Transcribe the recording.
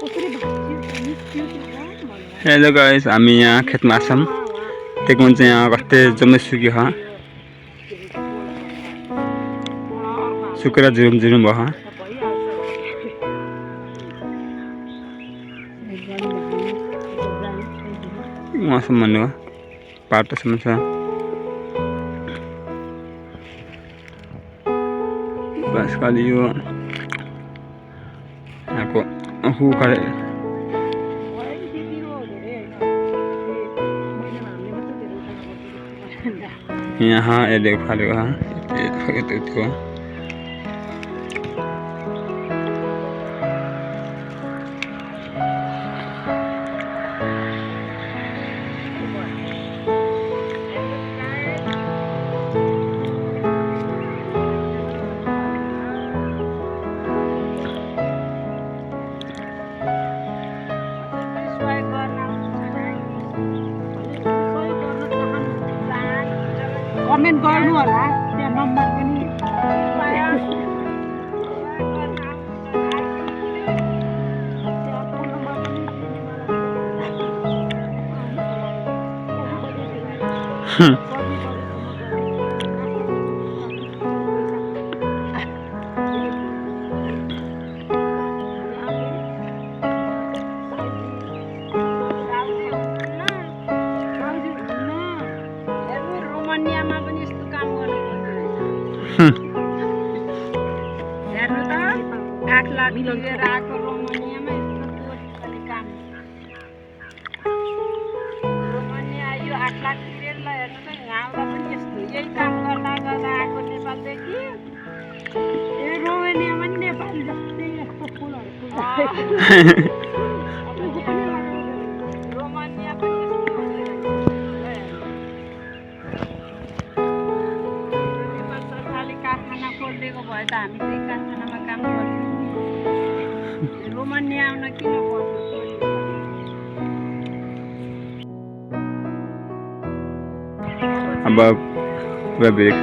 Hello guys, हामी यहाँ खेतमा छौँ। त्यही हुन्छ यहाँ कस्तै जम्मै सुक्यो छ, सुकेर जुरुम जुरुम भयो। वहाँसम्म भन्नु बाटोसम्म छ। बस खालि यो यहाँको यहाँ यसले उखालेको छ। कमेन्ट गर्नु होला, त्यहाँ नम्बर पनि रोमानियामा पनि यस्तो काम गर्नु हेर्नु त 8 लाख लिएर आएको रोमानियामा यस्तो खाली काम। रोमानिया यो 8 लाख तिरेर ल हेर्नु त गाउँमा पनि यस्तो यही काम गर्दा गर्दा आएको नेपालदेखि। ए रोमानियामा पनि नेपाल जस्तै यस्तो फुलहरू रोमानिया पनि कारखाना खोलिदिएको भए त हामी त्यही कारखानामा काम गर्थ्यौँ। रोमानिया आउन किन पर्छ? अब पुरा ब्रेक